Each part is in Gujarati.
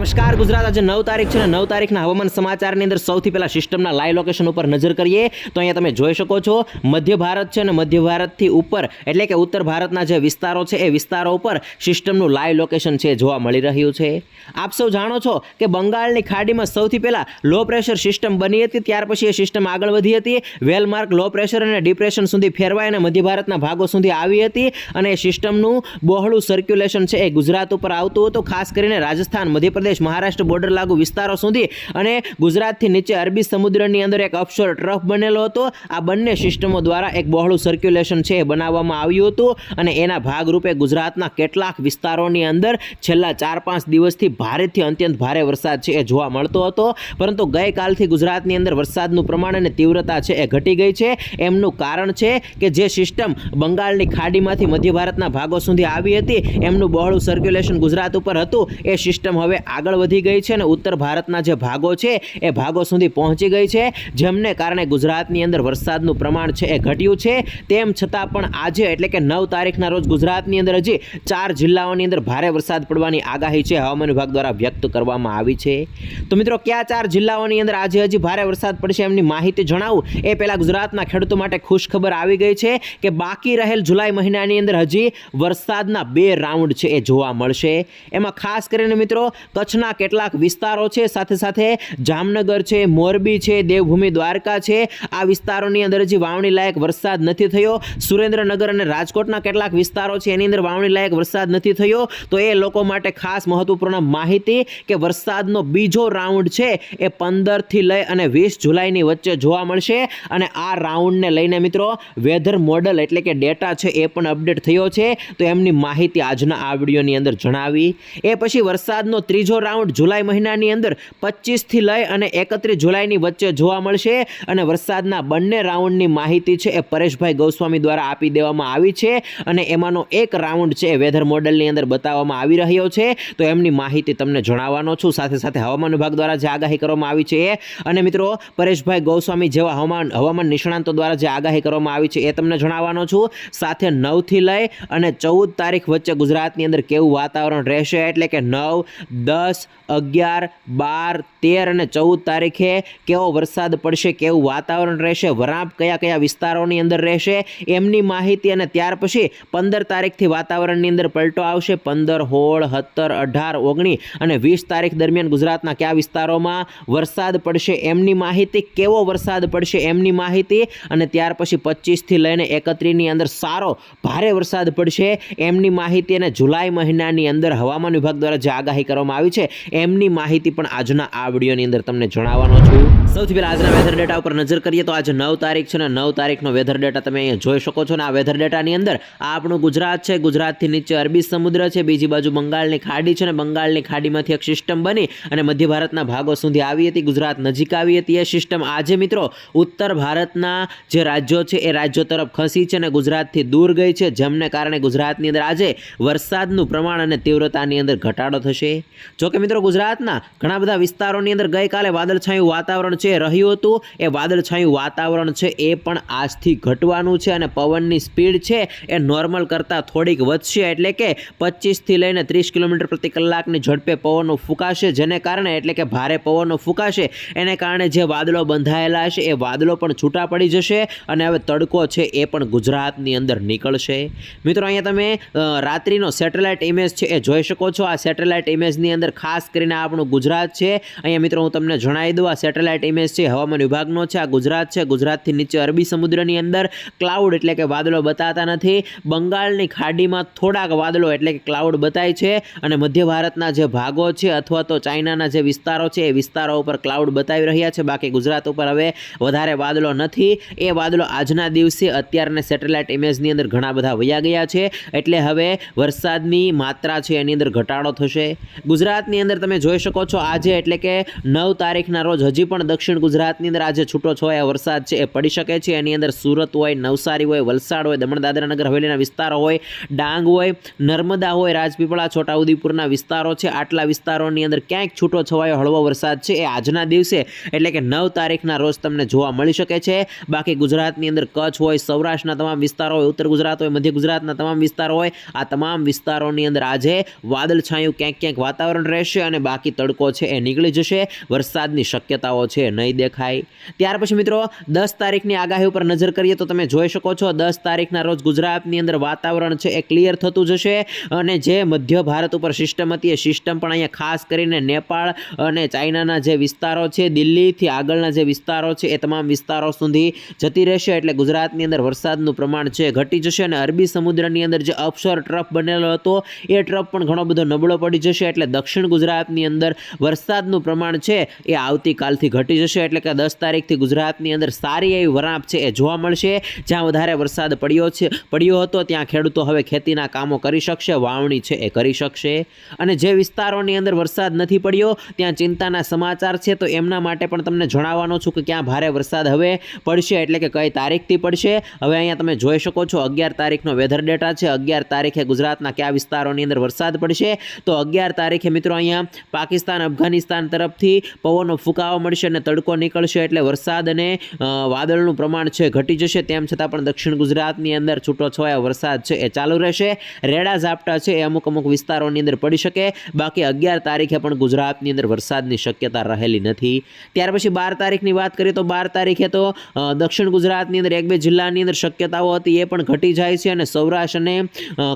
નમસ્કાર ગુજરાત, આજે 9 તારીખ છે ને 9 તારીખના હવામાન સમાચારની અંદર સૌથી પહેલા સિસ્ટમના લાઈવ લોકેશન ઉપર નજર કરીએ તો અહીંયા તમે જોઈ શકો છો મધ્ય ભારત છે ને મધ્ય ભારતથી ઉપર એટલે કે ઉત્તર ભારતના જે વિસ્તારો છે એ વિસ્તારો ઉપર સિસ્ટમનું લાઈવ લોકેશન છે જોવા મળી રહ્યું છે। આપ સૌ જાણો છો કે બંગાળની ખાડીમાં સૌથી પહેલા લો પ્રેશર સિસ્ટમ બની હતી, ત્યાર પછી એ સિસ્ટમ આગળ વધી હતી, વેલમાર્ક લો પ્રેશર અને ડિપ્રેશન સુધી ફેરવાઈ અને મધ્ય ભારતના ભાગો સુધી આવી હતી અને એ સિસ્ટમનું બહોળું સર્ક્યુલેશન છે એ ગુજરાત ઉપર આવતું હતું, ખાસ કરીને રાજસ્થાન, મધ્યપ્રદેશ, મહારાષ્ટ્ર બોર્ડર લાગુ વિસ્તારો સુધી અને ગુજરાતથી નીચે અરબી સમુદ્રની અંદર એક ઓફશોર ટ્રફ બનેલો હતો। આ બંને સિસ્ટમો દ્વારા એક બહોળું સર્ક્યુલેશન છે એ બનાવવામાં આવ્યું હતું અને એના ભાગરૂપે ગુજરાતના કેટલાક વિસ્તારોની અંદર છેલ્લા 4-5 દિવસથી ભારેથી અત્યંત ભારે વરસાદ છે એ જોવા મળતો હતો, પરંતુ ગઈકાલથી ગુજરાતની અંદર વરસાદનું પ્રમાણ અને તીવ્રતા છે એ ઘટી ગઈ છે। એમનું કારણ છે કે જે સિસ્ટમ બંગાળની ખાડીમાંથી મધ્ય ભારતના ભાગો સુધી આવી હતી એમનું બહોળું સર્ક્યુલેશન ગુજરાત ઉપર હતું, એ સિસ્ટમ હવે આગળ વધી ગઈ છે અને ઉત્તર ભારતના જે ભાગો છે એ ભાગો સુધી પહોંચી ગઈ છે, જેમને કારણે ગુજરાતની અંદર વરસાદનું પ્રમાણ છે એ ઘટ્યું છે। તેમ છતાં પણ આજે એટલે કે 9 તારીખના રોજ ગુજરાતની અંદર હજી 4 જિલ્લાઓની અંદર ભારે વરસાદ પડવાની આગાહી છે હવામાન વિભાગ દ્વારા વ્યક્ત કરવામાં આવી છે। તો મિત્રો કયા 4 જિલ્લાઓની અંદર આજે હજી ભારે વરસાદ પડશે એમની માહિતી જણાવું એ પહેલા ગુજરાતના ખેડૂતો માટે ખુશ ખબર આવી ગઈ છે કે બાકી રહેલ જુલાઈ મહિનાની અંદર હજી વરસાદના 2 રાઉન્ડ છે એ જોવા મળશે। એમાં ખાસ કરીને મિત્રો કચ્છના કેટલાક વિસ્તારો છે, સાથે સાથે જામનગર છે, મોરબી છે, દેવભૂમિ દ્વારકા છે, આ વિસ્તારોની અંદર હજી વાવણી લાયક વરસાદ નથી થયો। સુરેન્દ્રનગર અને રાજકોટના કેટલાક વિસ્તારો છે એની અંદર વાવણી લાયક વરસાદ નથી થયો, તો એ લોકો માટે ખાસ મહત્વપૂર્ણ માહિતી કે વરસાદનો બીજો રાઉન્ડ છે એ 15 થી લઈ અને 20 જુલાઈની વચ્ચે જોવા મળશે અને આ રાઉન્ડને લઈને મિત્રો વેધર મોડલ એટલે કે ડેટા છે એ પણ અપડેટ થયો છે, તો એમની માહિતી આજના આ વિડીયોની અંદર જણાવી। એ પછી વરસાદનો ત્રીજો રાઉન્ડ જુલાઈ મહિનાની અંદર 25 થી લઈ અને 31 જુલાઈની વચ્ચે જોવા મળશે અને વરસાદના બંને રાઉન્ડની માહિતી છે એ પરેશભાઈ ગોસ્વામી દ્વારા આપી દેવામાં આવી છે અને એમાંનો એક રાઉન્ડ છે એ વેધર મોડલની અંદર બતાવવામાં આવી રહ્યો છે, તો એમની માહિતી તમને જણાવવાનો છું, સાથે સાથે હવામાન વિભાગ દ્વારા જે આગાહી કરવામાં આવી છે એ અને મિત્રો પરેશભાઈ ગોસ્વામી જેવા હવામાન નિષ્ણાંતો દ્વારા જે આગાહી કરવામાં આવી છે એ તમને જણાવવાનો છું। સાથે 9 થી લઈ અને 14 તારીખ વચ્ચે ગુજરાતની અંદર કેવું વાતાવરણ રહેશે એટલે કે 9, 10, 11, 12, 13 અને 14 તારીખે કેવો વરસાદ પડશે, કેવું વાતાવરણ રહેશે, વરાપ કયા કયા વિસ્તારોની અંદર રહેશે એમની માહિતી અને ત્યાર પછી 15 તારીખથી વાતાવરણની અંદર પલટો આવશે। 15, 16, 17, 18, 19 અને 20 તારીખ દરમિયાન ગુજરાતના કયા વિસ્તારોમાં વરસાદ પડશે એમની માહિતી, કેવો વરસાદ પડશે એમની માહિતી અને ત્યાર પછી 25 થી લઈને 31 ની અંદર સારો ભારે વરસાદ પડશે એમની માહિતી અને જુલાઈ મહિનાની અંદર હવામાન વિભાગ દ્વારા જે આગાહી કરવામાં આવી છે એમની માહિતી પણ આજના આ વિડીયોની અંદર તમને જણાવવાનો છું। સૌથી પહેલા આજના વેધર ડેટા ઉપર નજર કરીએ તો આજે 9 તારીખ છે ને 9 તારીખનો વેધર ડેટા તમે અહીંયા જોઈ શકો છો ને આ વેધર ડેટાની અંદર આ આપણું ગુજરાત છે, ગુજરાતથી નીચે અરબી સમુદ્ર છે, બીજી બાજુ બંગાળની ખાડી છે ને બંગાળની ખાડીમાંથી એક સિસ્ટમ બની અને મધ્ય ભારતના ભાગો સુધી આવી હતી, ગુજરાત નજીક આવી હતી એ સિસ્ટમ આજે મિત્રો ઉત્તર ભારતના જે રાજ્યો છે એ રાજ્યો તરફ ખસી છે અને ગુજરાતથી દૂર ગઈ છે, જેમને કારણે ગુજરાતની અંદર આજે વરસાદનું પ્રમાણ અને તીવ્રતાની અંદર ઘટાડો થશે। જોકે મિત્રો ગુજરાતના ઘણા બધા વિસ્તારોની અંદર ગઈકાલે વાદળછાયું વાતાવરણ છે રહ્યું હતું, એ વાદળછાયું વાતાવરણ છે એ પણ આજથી ઘટવાનું છે અને પવનની સ્પીડ છે એ નોર્મલ કરતાં થોડીક વધશે, એટલે કે 25 થી લઈને 30 કિલોમીટર પ્રતિ કલાકની ઝડપે પવનો ફૂંકાશે, જેને કારણે એટલે કે ભારે પવનો ફૂંકાશે એને કારણે જે વાદળો બંધાયેલા હશે એ વાદળો પણ છૂટા પડી જશે અને હવે તડકો છે એ પણ ગુજરાતની અંદર નીકળશે। મિત્રો અહીંયા તમે રાત્રિનો સેટેલાઇટ ઇમેજ છે એ જોઈ શકો છો। આ સેટેલાઇટ ઇમેજની અંદર ખાસ કરીને આપણું ગુજરાત છે, અહીંયા મિત્રો હું તમને જણાવી દઉં આ સેટેલાઇટ ઇમેજ છે હવામાન વિભાગનો છે, આ ગુજરાત છે, ગુજરાતથી નીચે અરબી સમુદ્રની અંદર ક્લાઉડ એટલે કે વાદળો બતાતા નથી, બંગાળની ખાડીમાં થોડાક વાદળો એટલે કે ક્લાઉડ બતાય છે અને મધ્ય ભારતના જે ભાગો છે અથવા તો ચાઇનાના જે વિસ્તારો છે એ વિસ્તારો ઉપર ક્લાઉડ બતાવી રહ્યા છે, બાકી ગુજરાત ઉપર હવે વધારે વાદળો નથી। એ વાદળો આજના દિવસે અત્યારના સેટેલાઇટ ઇમેજની અંદર ઘણા બધા વયા ગયા છે, એટલે હવે વરસાદની માત્રા છે એની અંદર ઘટાડો થશે। ગુજરાતની અંદર તમે જોઈ શકો છો આજે એટલે કે 9 તારીખના રોજ હજી પણ દક્ષિણ ગુજરાતની અંદર આજે છૂટો છવાયા વરસાદ છે એ પડી શકે છે। એની અંદર સુરત હોય, નવસારી હોય, વલસાડ હોય, દમણ દાદરા નગર હવેલીના વિસ્તારો હોય, ડાંગ હોય, નર્મદા હોય, રાજપીપળા, છોટાઉદેપુરના વિસ્તારો છે, આટલા વિસ્તારોની અંદર ક્યાંક છૂટો છવાયો હળવો વરસાદ છે એ આજના દિવસે એટલે કે 9 તારીખના રોજ તમને જોવા મળી શકે છે। બાકી ગુજરાતની અંદર કચ્છ હોય, સૌરાષ્ટ્રના તમામ વિસ્તારો હોય, ઉત્તર ગુજરાત હોય, મધ્ય ગુજરાતના તમામ વિસ્તારો હોય, આ તમામ વિસ્તારોની અંદર આજે વાદળછાયું ક્યાંક ક્યાંક વાતાવરણ રહેશે અને બાકી તડકો છે એ નીકળી જશે, વરસાદની શક્યતાઓ છે નહીં દેખાય. ત્યાર પછી મિત્રો 10 તારીખની આગાહી ઉપર નજર કરીએ તો તમે જોઈ શકો છો 10 તારીખના રોજ ગુજરાતની અંદર વાતાવરણ છે એ ક્લિયર થતું જશે અને જે મધ્ય ભારત ઉપર સિસ્ટમ હતી એ સિસ્ટમ પણ અહીંયા ખાસ કરીને નેપાળ અને ચાઇનાના જે વિસ્તારો છે, દિલ્હીથી આગળના જે વિસ્તારો છે એ તમામ વિસ્તારો સુધી જતી રહેશે. એટલે ગુજરાતની અંદર વરસાદનું પ્રમાણ છે ઘટી જશે અને અરબી સમુદ્રની અંદર જે અપશોર ટ્રફ બનેલો હતો એ ટ્રફ પણ ઘણો બધો નબળો પડી જશે. એટલે દક્ષિણ ગુજરાતની અંદર વરસાદનું પ્રમાણ છે એ આવતીકાલથી ઘટી જશે. એટલે કે 10 તારીખથી ગુજરાતની અંદર સારી એવી વરાપ છે એ જોવા મળશે. જ્યાં વધારે વરસાદ પડ્યો હતો ત્યાં ખેડૂતો હવે ખેતીના કામો કરી શકશે, વાવણી છે એ કરી શકશે. અને જે વિસ્તારોની અંદર વરસાદ નથી પડ્યો ત્યાં ચિંતાના સમાચાર છે, તો એમના માટે પણ તમને જણાવવાનો છું કે ક્યાં ભારે વરસાદ હવે પડશે, એટલે કે કઈ તારીખથી પડશે. હવે અહીંયા તમે જોઈ શકો છો 11 તારીખનો વેધર ડેટા છે. 11 તારીખે ગુજરાતના કયા વિસ્તારોની અંદર વરસાદ પડશે, તો 11 તારીખે મિત્રો અહીંયા પાકિસ્તાન, અફઘાનિસ્તાન તરફથી પવનનો ફૂંકાવો મળશે અને તડકો નીકળશે. એટલે વરસાદ અને વાદળનું પ્રમાણ છે ઘટી જશે. તેમ છતાં પણ દક્ષિણ ગુજરાતની અંદર છૂટોછવાયો વરસાદ છે એ ચાલુ રહેશે. રેડા ઝાપટા છે એ અમુક વિસ્તારોની અંદર પડી શકે. બાકી 11 તારીખે પણ ગુજરાતની અંદર વરસાદની શક્યતા રહેલી નથી. ત્યાર પછી 12 તારીખની વાત કરીએ તો 12 તારીખે તો દક્ષિણ ગુજરાતની અંદર 1-2 જિલ્લાની અંદર શક્યતાઓ હતી એ પણ ઘટી જાય છે અને સૌરાષ્ટ્ર અને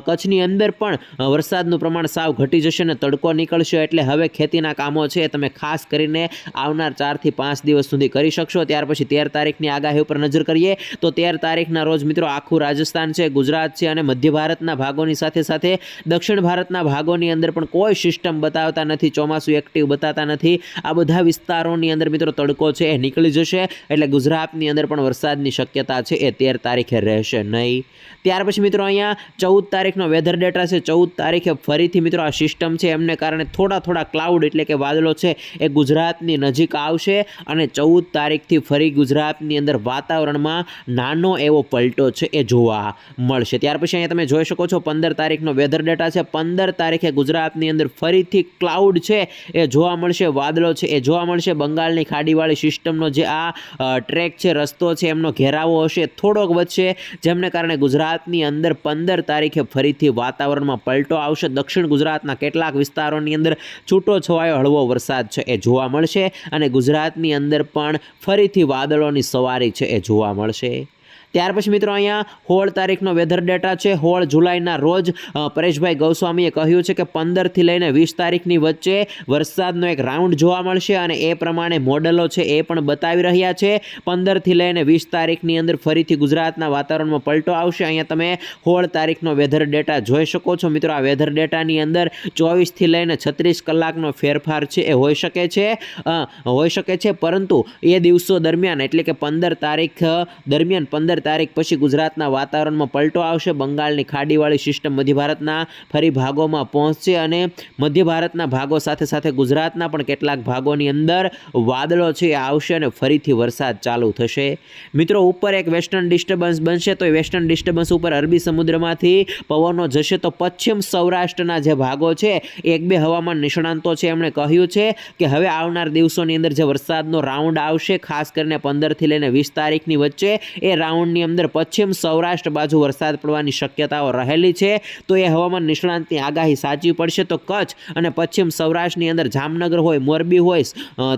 કચ્છની અંદર પણ વરસાદનું પ્રમાણ સાવ ઘટી જશે અને તડકો નીકળશે. એટલે હવે ખેતીના કામો છે એ તમે ખાસ કરીને આવનાર 4 થી 5 દિવસ સુધી કરી શકશો. ત્યાર પછી 13 તારીખની આગાહી ઉપર નજર કરીએ તો 13 તારીખના રોજ મિત્રો આખું રાજસ્થાન છે, ગુજરાત છે અને મધ્ય ભારતના ભાગોની સાથે સાથે દક્ષિણ ભારતના ભાગોની અંદર પણ કોઈ સિસ્ટમ બતાવતા નથી, ચોમાસું એક્ટિવ બતાવતા નથી. આ બધા વિસ્તારોની અંદર મિત્રો તડકો છે એ નીકળી જશે. એટલે ગુજરાતની અંદર પણ વરસાદની શક્યતા છે એ 13 તારીખે રહેશે નહીં. ત્યાર પછી મિત્રો અહીંયા 14 તારીખનો વેધર ડેટા છે. 14 તારીખે ફરીથી મિત્રો આ સિસ્ટમ છે એમને કારણે થોડા ક્લાઉડ એટલે કે વાદળો છે એ ગુજરાતની નજીક આવશે અને 14 તારીખથી ફરી ગુજરાતની અંદર વાતાવરણમાં નાનો એવો પલટો છે એ જોવા મળશે. ત્યાર પછી અહીંયા તમે જોઈ શકો છો 15 તારીખનો વેધર ડેટા છે. 15 તારીખે ગુજરાતની અંદર ફરીથી ક્લાઉડ છે એ જોવા મળશે, વાદળો છે એ જોવા મળશે. બંગાળની ખાડીવાળી સિસ્ટમનો જે આ ટ્રેક છે, રસ્તો છે, એમનો ઘેરાવો હશે થોડોક વધશે, જેમને કારણે ગુજરાતની અંદર 15 તારીખે ફરીથી વાતાવરણમાં પલટો આવશે. દક્ષિણ ગુજરાતના કેટલાક વિસ્તારોની અંદર છૂટો છવાયો હળવો વરસાદ છે એ જોવા મળશે અને ગુજરાતની અંદર પણ ફરીથી વાદળોની સવારી છે એ જોવા મળશે. ત્યાર પછી મિત્રો અહીંયા 16 તારીખનો વેધર ડેટા છે. 16 જુલાઈના રોજ પરેશભાઈ ગૌસ્વામીએ કહ્યું છે કે 15 થી લઈને 20 તારીખની વચ્ચે વરસાદનો એક રાઉન્ડ જોવા મળશે અને એ પ્રમાણે મોડેલો છે એ પણ બતાવી રહ્યા છે. 15 થી લઈને 20 તારીખની અંદર ફરીથી ગુજરાતના વાતાવરણમાં પલટો આવશે. અહીંયા તમે 16 તારીખનો વેધર ડેટા જોઈ શકો છો મિત્રો. આ વેધર ડેટાની અંદર 24 થી લઈને 36 કલાકનો ફેરફાર છે એ હોઈ શકે છે, પરંતુ એ દિવસો દરમિયાન એટલે કે 15 તારીખ દરમિયાન 15 તારીખ પછી ગુજરાતના વાતાવરણમાં પલટો આવશે. બંગાળની ખાડીવાળી સિસ્ટમ મધ્ય ભારતના ફરી ભાગોમાં પહોંચશે અને મધ્ય ભારતના ભાગો સાથે સાથે ગુજરાતના પણ કેટલાક ભાગોની અંદર વાદળો છે આવશે અને ફરીથી વરસાદ ચાલુ થશે. મિત્રો ઉપર એક વેસ્ટર્ન ડિસ્ટર્બન્સ બનશે, તો એ વેસ્ટર્ન ડિસ્ટર્બન્સ ઉપર અરબી સમુદ્રમાંથી પવનો જશે તો પશ્ચિમ સૌરાષ્ટ્રના જે ભાગો છે 1-2 હવામાન નિષ્ણાંતો છે એમણે કહ્યું છે કે હવે આવનાર દિવસોની અંદર જે વરસાદનો રાઉન્ડ આવશે ખાસ કરીને 15 થી લઈને 20 તારીખની વચ્ચે એ રાઉન્ડની અંદર પશ્ચિમ સૌરાષ્ટ્ર બાજુ વરસાદ પડવાની શક્યતાઓ રહેલી છે. તો એ હવામાન નિષ્ણાંતની આગાહી સાચી પડશે તો કચ્છ અને પશ્ચિમ સૌરાષ્ટ્રની અંદર જામનગર હોય, મોરબી હોય,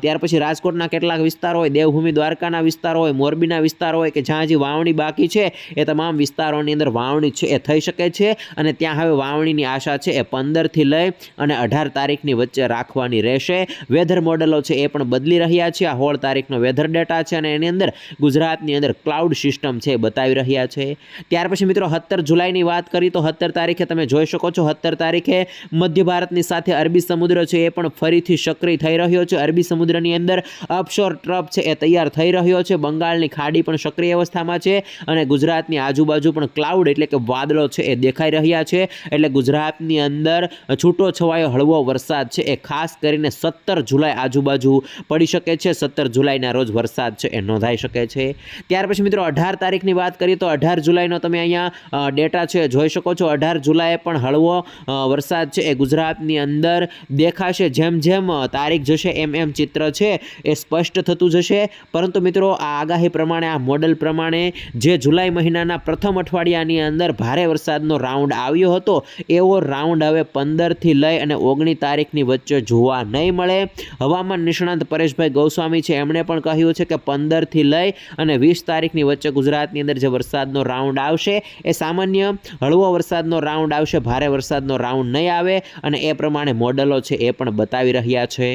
ત્યાર પછી રાજકોટના કેટલાક વિસ્તારો હોય, દેવભૂમિ દ્વારકાના વિસ્તારો હોય, મોરબીના વિસ્તારો હોય કે જ્યાં હજી વાવણી બાકી છે એ તમામ વિસ્તારોની અંદર વાવણી છે એ થઈ શકે છે અને ત્યાં હવે વાવણીની આશા છે એ 15 થી લઈ અને 18 તારીખની વચ્ચે રાખવાની રહેશે. વેધર મોડેલો છે એ પણ બદલી રહ્યા છે. આ 16 તારીખનો વેધર ડેટા છે અને એની અંદર ગુજરાતની અંદર ક્લાઉડ સિસ્ટમ છે બતાવી રહ્યા છે. ત્યાર પછી મિત્રો 17 જુલાઈની વાત કરી તો 17 તારીખે તમે જોઈ શકો છો 17 તારીખે મધ્ય ભારતની સાથે અરબી સમુદ્ર છે એ પણ ફરીથી સક્રિય થઈ રહ્યો છે. અરબી સમુદ્રની અંદર અપશોર ટ્રફ છે એ તૈયાર થઈ રહ્યો છે. બંગાળની ખાડી પણ સક્રિય અવસ્થામાં છે અને ગુજરાતની આજુબાજુ પણ ક્લાઉડ એટલે કે વાદળો છે એ દેખાઈ રહ્યા છે. એટલે ગુજરાતની અંદર છૂટો છવાયો હળવો વરસાદ છે એ ખાસ કરીને 17 જુલાઈ આજુબાજુ પડી શકે છે. 17 જુલાઈના રોજ વરસાદ છે એ નોંધાઈ શકે છે. ત્યાર પછી મિત્રો 18 તારીખની વાત કરીએ તો 18 જુલાઈનો તમે અહીંયા ડેટા છે જોઈ શકો છો. 18 જુલાઈએ પણ હળવો વરસાદ છે એ ગુજરાતની અંદર દેખાશે. જેમ જેમ તારીખ જશે એમ ચિત્ર છે એ સ્પષ્ટ થતું જશે. પરંતુ મિત્રો આ આગાહી પ્રમાણે, આ મોડલ પ્રમાણે જે જુલાઈ મહિનાના પ્રથમ અઠવાડિયાની અંદર ભારે વરસાદનો રાઉન્ડ આવ્યો હતો એવો રાઉન્ડ હવે 15 થી લઈ અને 19 તારીખની વચ્ચે જોવા નહીં મળે. હવામાન નિષ્ણાંત પરેશભાઈ ગોસ્વામી છે એમણે પણ કહ્યું છે કે 15 થી લઈ અને 20 તારીખની વચ્ચે ગુજરાતની અંદર જે વરસાદનો રાઉન્ડ આવશે એ સામાન્ય હળવો વરસાદનો રાઉન્ડ આવશે, ભારે વરસાદનો રાઉન્ડ નહીં આવે. અને એ પ્રમાણે મોડલો છે એ પણ બતાવી રહ્યા છે.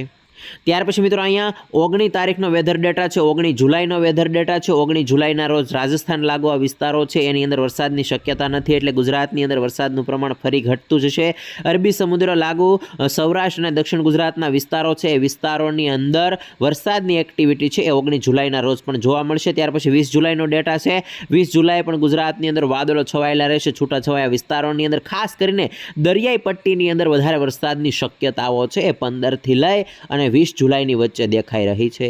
ત્યાર પછી મિત્રો અહીંયા 19 તારીખનો વેધર ડેટા છે, 19 જુલાઈનો વેધર ડેટા છે. 19 જુલાઈના રોજ રાજસ્થાન લાગુ વિસ્તારો છે એની અંદર વરસાદની શક્યતા નથી, એટલે ગુજરાતની અંદર વરસાદનું પ્રમાણ ફરી ઘટતું જશે. અરબી સમુદ્ર લાગુ સૌરાષ્ટ્ર અને દક્ષિણ ગુજરાતના વિસ્તારો છે એ વિસ્તારોની અંદર વરસાદની એક્ટિવિટી છે એ 19 જુલાઈના રોજ પણ જોવા મળશે. ત્યાર પછી 20 જુલાઈનો ડેટા છે. 20 જુલાઈએ પણ ગુજરાતની અંદર વાદળો છવાયેલા રહેશે. છૂટાછવાયા વિસ્તારોની અંદર ખાસ કરીને દરિયાઈ પટ્ટીની અંદર વધારે વરસાદની શક્યતાઓ છે એ 15 થી લઈ અને 20 જુલાઈની વચ્ચે દેખાઈ રહી છે.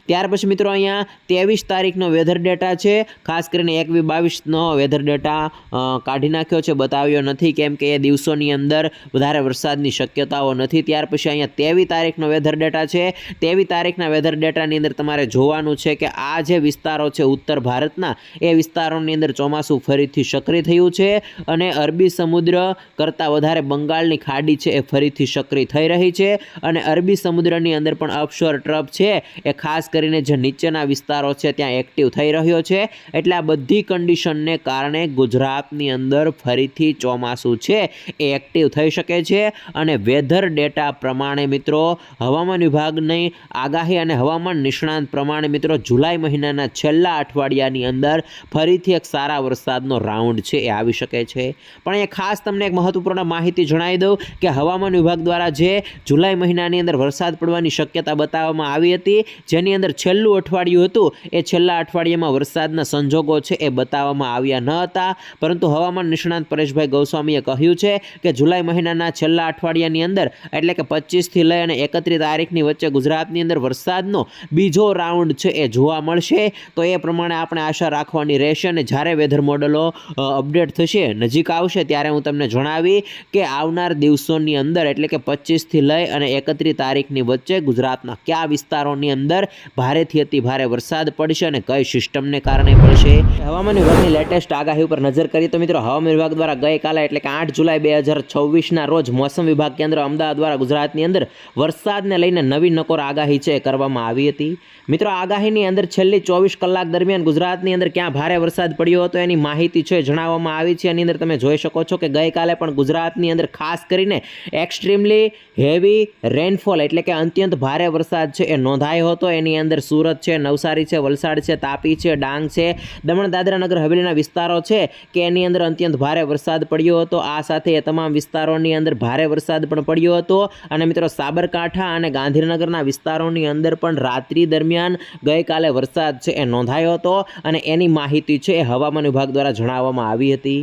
ત્યાર પછી મિત્રો અહીંયા 23 તારીખનો વેધર ડેટા છે. ખાસ કરીને 21-22નો વેધર ડેટા કાઢી નાખ્યો છે, બતાવ્યો નથી, કેમ કે એ દિવસોની અંદર વધારે વરસાદની શક્યતાઓ નથી. ત્યાર પછી અહીંયા 23 તારીખનો વેધર ડેટા છે. 23 તારીખના વેધર ડેટાની અંદર તમારે જોવાનું છે કે આ જે વિસ્તારો છે ઉત્તર ભારતના, એ વિસ્તારોની અંદર ચોમાસું ફરીથી સક્રિય થયું છે અને અરબી સમુદ્ર કરતાં વધારે બંગાળની ખાડી છે એ ફરીથી સક્રિય થઈ રહી છે. અને અરબી સમુદ્રની અંદર પણ અપશોર ટ્રફ છે એ ખાસ કરીને જે નીચેના વિસ્તારો છે ત્યાં એક્ટિવ થઈ રહ્યો છે. એટલે આ બધી કન્ડિશનને કારણે ગુજરાતની અંદર ફરીથી ચોમાસું છે એ એક્ટિવ થઈ શકે છે. અને વેધર ડેટા પ્રમાણે મિત્રો, હવામાન વિભાગની આગાહી અને હવામાન નિષ્ણાંત પ્રમાણે મિત્રો, જુલાઈ મહિનાના છેલ્લા અઠવાડિયાની અંદર ફરીથી એક સારા વરસાદનો રાઉન્ડ છે એ આવી શકે છે. પણ એ ખાસ તમને એક મહત્વપૂર્ણ માહિતી જણાવી દઉં કે હવામાન વિભાગ દ્વારા જે જુલાઈ મહિનાની અંદર વરસાદ પડવાની શક્યતા બતાવવામાં આવી હતી, જેની અંદર છેલ્લું અઠવાડિયું હતું, એ છેલ્લા અઠવાડિયામાં વરસાદના સંજોગો છે એ બતાવવામાં આવ્યા ન હતા. પરંતુ હવામાન નિષ્ણાંત પરેશભાઈ ગોસ્વામીએ કહ્યું છે કે જુલાઈ મહિનાના છેલ્લા અઠવાડિયાની અંદર, એટલે કે 25 થી લઈ અને 31 તારીખની વચ્ચે ગુજરાતની અંદર વરસાદનો બીજો રાઉન્ડ છે એ જોવા મળશે. તો એ પ્રમાણે આપણે આશા રાખવાની રહેશે. અને જ્યારે વેધર મોડલો અપડેટ થશે, નજીક આવશે, ત્યારે હું તમને જણાવી કે આવનાર દિવસોની અંદર, એટલે કે 25 થી લઈ અને 31 તારીખની વચ્ચે ગુજરાતના કયા વિસ્તારોની અંદર ભારેથી અતિ ભારે વરસાદ પડશે અને કઈ સિસ્ટમને કારણે પડશે. હવામાન વિભાગની લેટેસ્ટ આગાહી ઉપર નજર કરીએ તો મિત્રો, હવામાન વિભાગ દ્વારા ગઈકાલે એટલે કે 8 જુલાઈ 2024ના રોજ મોસમ વિભાગ કેન્દ્ર અમદાવાદ દ્વારા ગુજરાતની અંદર વરસાદને લઈને નવી નકોર આગાહી છે કરવામાં આવી હતી. મિત્રો આગાહીની અંદર છેલ્લી 24 કલાક દરમિયાન ગુજરાતની અંદર ક્યાં ભારે વરસાદ પડ્યો હતો એની માહિતી છે જણાવવામાં આવી છે. એની અંદર તમે જોઈ શકો છો કે ગઈકાલે પણ ગુજરાતની અંદર ખાસ કરીને એક્સ્ટ્રીમલી હેવી રેનફોલ, એટલે કે અત્યંત ભારે વરસાદ છે એ નોંધાયો હતો. એની અંદર સુરત છે, નવસારી છે, વલસાડ છે, તાપી છે, ડાંગ છે, દમણ દાદરા નગર હવેલીના વિસ્તારો છે કે એની અંદર અત્યંત ભારે વરસાદ પડ્યો હતો. આ સાથે એ તમામ વિસ્તારોની અંદર ભારે વરસાદ પણ પડ્યો હતો. અને મિત્રો સાબરકાંઠા અને ગાંધીનગરના વિસ્તારોની અંદર પણ રાત્રિ દરમિયાન ગઈકાલે વરસાદ છે એ નોંધાયો હતો. અને એની માહિતી છે એ હવામાન વિભાગ દ્વારા જણાવવામાં આવી હતી.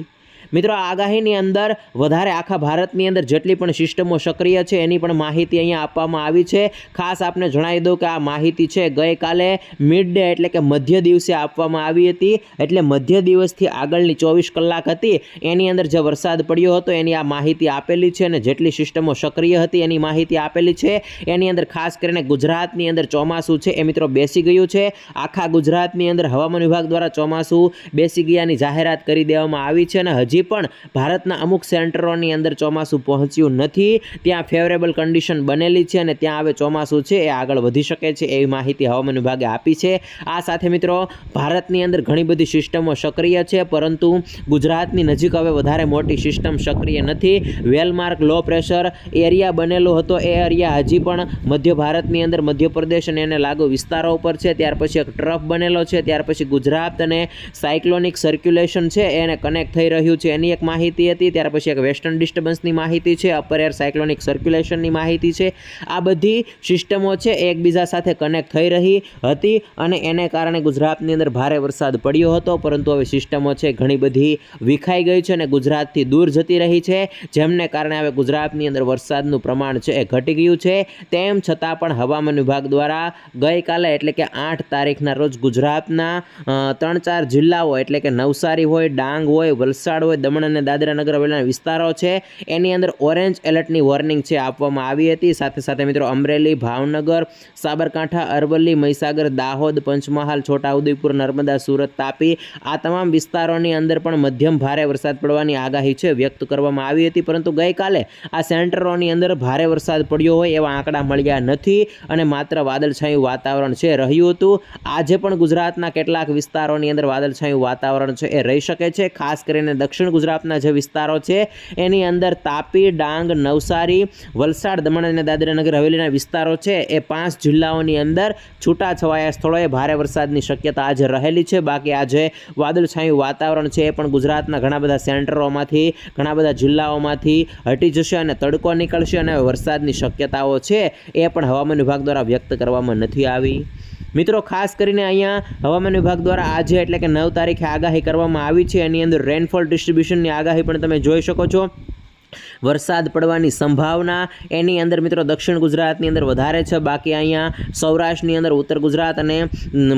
મિત્રો આગાહીની અંદર વધારે આખા ભારતની અંદર જેટલી પણ સિસ્ટમો સક્રિય છે એની પણ માહિતી અહીંયા આપવામાં આવી છે. ખાસ આપને જણાવી દઉં કે આ માહિતી છે ગઈકાલે મિડ ડે, એટલે કે મધ્ય દિવસે આપવામાં આવી હતી. એટલે મધ્ય દિવસથી આગળની 24 કલાક હતી એની અંદર જે વરસાદ પડ્યો હતો એની આ માહિતી આપેલી છે. અને જેટલી સિસ્ટમો સક્રિય હતી એની માહિતી આપેલી છે. એની અંદર ખાસ કરીને ગુજરાતની અંદર ચોમાસું છે એ મિત્રો બેસી ગયું છે. આખા ગુજરાતની અંદર હવામાન વિભાગ દ્વારા ચોમાસું બેસી ગયાની જાહેરાત કરી દેવામાં આવી છે. અને હજી પણ ભારતના અમુક સેન્ટરોની અંદર ચોમાસું પહોંચ્યું નથી. ત્યાં ફેવરેબલ કન્ડિશન બનેલી છે અને ત્યાં હવે ચોમાસું છે એ આગળ વધી શકે છે એવી માહિતી હવામાન વિભાગે આપી છે. આ સાથે મિત્રો ભારતની અંદર ઘણી બધી સિસ્ટમો સક્રિય છે, પરંતુ ગુજરાતની નજીક હવે વધારે મોટી સિસ્ટમ સક્રિય નથી. વેલમાર્ક લો પ્રેશર એરિયા બનેલો હતો, એ એરિયા હજી પણ મધ્ય ભારતની અંદર મધ્યપ્રદેશ અને એને લાગુ વિસ્તારો ઉપર છે. ત્યાર પછી એક ટ્રફ બનેલો છે. ત્યાર પછી ગુજરાત અને સાયક્લોનિક સર્ક્યુલેશન છે એને કનેક્ટ થઈ રહ્યું છે છે એની એક માહિતી હતી, ત્યાર પછી એક વેસ્ટર્ન ડિસ્ટર્બન્સની માહિતી છે, અપર એર સાયક્લોનિક સર્ક્યુલેશનની માહિતી છે. આ બધી સિસ્ટમો છે એકબીજા સાથે કનેક્ટ થઈ રહી હતી અને એને કારણે ગુજરાતની અંદર ભારે વરસાદ પડ્યો હતો, પરંતુ હવે સિસ્ટમો છે ઘણી બધી વિખાઈ ગઈ છે અને ગુજરાતથી દૂર જતી રહી છે, જેમને કારણે હવે ગુજરાતની અંદર વરસાદનું પ્રમાણ છે એ ઘટી ગયું છે. તેમ છતાં પણ હવામાન વિભાગ દ્વારા ગઈકાલે એટલે કે 8 તારીખના રોજ ગુજરાતના 3-4 જિલ્લાઓ એટલે કે નવસારી હોય, ડાંગ હોય, વલસાડ હોય, દમણ અને દાદરા નગર હવેલીના વિસ્તારો છે એની અંદર ઓરેન્જ એલર્ટની વોર્નિંગ છે આપવામાં આવી હતી. સાથે સાથે મિત્રો અમરેલી, ભાવનગર, સાબરકાંઠા, અરવલ્લી, મહીસાગર, દાહોદ, પંચમહાલ, છોટાઉદેપુર, નર્મદા, સુરત, તાપી આ તમામ વિસ્તારોની અંદર પણ મધ્યમ ભારે વરસાદ પડવાની આગાહી છે વ્યક્ત કરવામાં આવી હતી, પરંતુ ગઈકાલે આ સેન્ટરોની અંદર ભારે વરસાદ પડ્યો હોય એવા આંકડા મળ્યા નથી અને માત્ર વાદળછાયું વાતાવરણ છે રહ્યું હતું. આજે પણ ગુજરાતના કેટલાક વિસ્તારોની અંદર વાદળછાયું વાતાવરણ છે એ રહી શકે છે. ખાસ કરીને દક્ષિણ ગુજરાતના જે વિસ્તારો છે એની અંદર તાપી, ડાંગ, નવસારી, વલસાડ, દમણ અને દાદરા નગર હવેલીના વિસ્તારો છે એ 5 જિલ્લાઓની અંદર છૂટાછવાયા સ્થળોએ ભારે વરસાદની શક્યતા આજે રહેલી છે. બાકી આજે વાદળછાયું વાતાવરણ છે એ પણ ગુજરાતના ઘણા બધા સેન્ટરોમાંથી, ઘણા બધા જિલ્લાઓમાંથી હટી જશે અને તડકો નીકળશે અને વરસાદની શક્યતાઓ છે એ પણ હવામાન વિભાગ દ્વારા વ્યક્ત કરવામાં નથી આવી. મિત્રો ખાસ કરીને અહીંયા હવામાન વિભાગ દ્વારા આજે એટલે કે 9 તારીખે આગાહી કરવામાં આવી છે. એની અંદર રેનફોલ ડિસ્ટ્રીબ્યુશનની આગાહી પણ તમે જોઈ શકો છો. વરસાદ પડવાની સંભાવના એની અંદર મિત્રો દક્ષિણ ગુજરાતની અંદર વધારે છે, બાકી અહીંયા સૌરાષ્ટ્રની અંદર, ઉત્તર ગુજરાત અને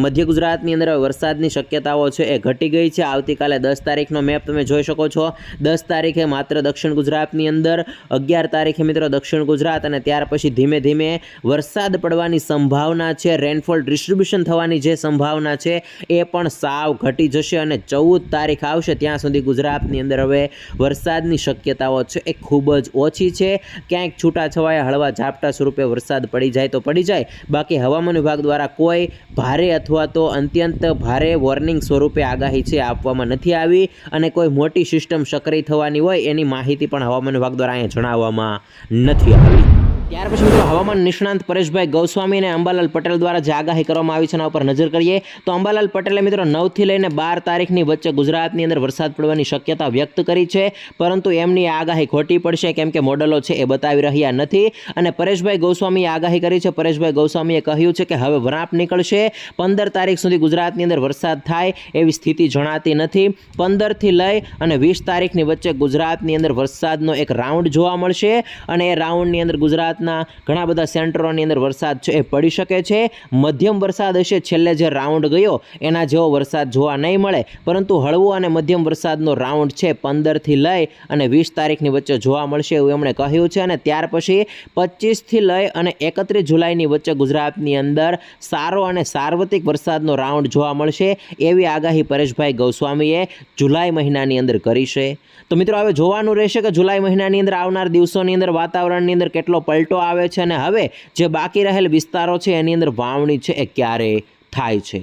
મધ્ય ગુજરાતની અંદર વરસાદની શક્યતાઓ છે એ ઘટી ગઈ છે. આવતીકાલે 10 તારીખનો મેપ તમે જોઈ શકો છો. 10 તારીખે માત્ર દક્ષિણ ગુજરાતની અંદર, 11 તારીખે મિત્રો દક્ષિણ ગુજરાત અને ત્યાર પછી ધીમે ધીમે વરસાદ પડવાની સંભાવના છે. રેનફોલ ડિસ્ટ્રીબ્યુશન થવાની જે સંભાવના છે એ પણ સાવ ઘટી જશે અને 14 તારીખ આવશે ત્યાં સુધી ગુજરાતની અંદર હવે વરસાદની શક્યતાઓ છે એ ખૂબ જ ઓછી છે. ક્યાંક છૂટાછવાયા હળવા ઝાપટા સ્વરૂપે વરસાદ પડી જાય તો પડી જાય, બાકી હવામાન વિભાગ દ્વારા કોઈ ભારે અથવા તો અત્યંત ભારે વોર્નિંગ સ્વરૂપે આગાહી છે આપવામાં નથી આવી અને કોઈ મોટી સિસ્ટમ સક્રિય થવાની હોય એની માહિતી પણ હવામાન વિભાગ દ્વારા અહીંયા જણાવવામાં નથી આવી. ત્યાર પછી મિત્રો હવામાન નિષ્ણાંત પરેશભાઈ ગોસ્વામી અને અંબાલાલ પટેલ દ્વારા જે આગાહી કરવામાં આવી છે એના ઉપર નજર કરીએ તો અંબાલાલ પટેલે મિત્રો 9 થી લઈને 12 તારીખની વચ્ચે ગુજરાતની અંદર વરસાદ પડવાની શક્યતા વ્યક્ત કરી છે, પરંતુ એમની આગાહી ખોટી પડશે કેમ કે મોડલો છે એ બતાવી રહ્યા નથી અને પરેશભાઈ ગોસ્વામીએ આગાહી કરી છે. પરેશભાઈ ગોસ્વામીએ કહ્યું છે કે હવે વરાપ નીકળશે, 15 તારીખ સુધી ગુજરાતની અંદર વરસાદ થાય એવી સ્થિતિ જણાતી નથી. 15 થી લઈ અને 20 તારીખની વચ્ચે ગુજરાતની અંદર વરસાદનો એક રાઉન્ડ જોવા મળશે અને એ રાઉન્ડની અંદર ગુજરાત ઘણા બધા સેન્ટરોની અંદર વરસાદ છે એ પડી શકે છે. મધ્યમ વરસાદ હશે, છેલ્લે જે રાઉન્ડ ગયો એના જેવો વરસાદ જોવા નહીં મળે, પરંતુ હળવો અને મધ્યમ વરસાદનો રાઉન્ડ છે 15 થી લઈ અને 20 તારીખની વચ્ચે જોવા મળશે એવું એમણે કહ્યું છે. અને ત્યાર પછી 25 થી લઈ અને 31 જુલાઈની વચ્ચે ગુજરાતની અંદર સારો અને સાર્વત્રિક વરસાદનો રાઉન્ડ જોવા મળશે એવી આગાહી પરેશભાઈ ગોસ્વામીએ જુલાઈ મહિનાની અંદર કરી છે. તો મિત્રો હવે જોવાનું રહેશે કે જુલાઈ મહિનાની અંદર આવનાર દિવસોની અંદર વાતાવરણની અંદર કેટલો પલટો આવે છે અને હવે જે બાકી રહેલ વિસ્તારો છે એની અંદર વાવણી છે એ ક્યારે થાય છે.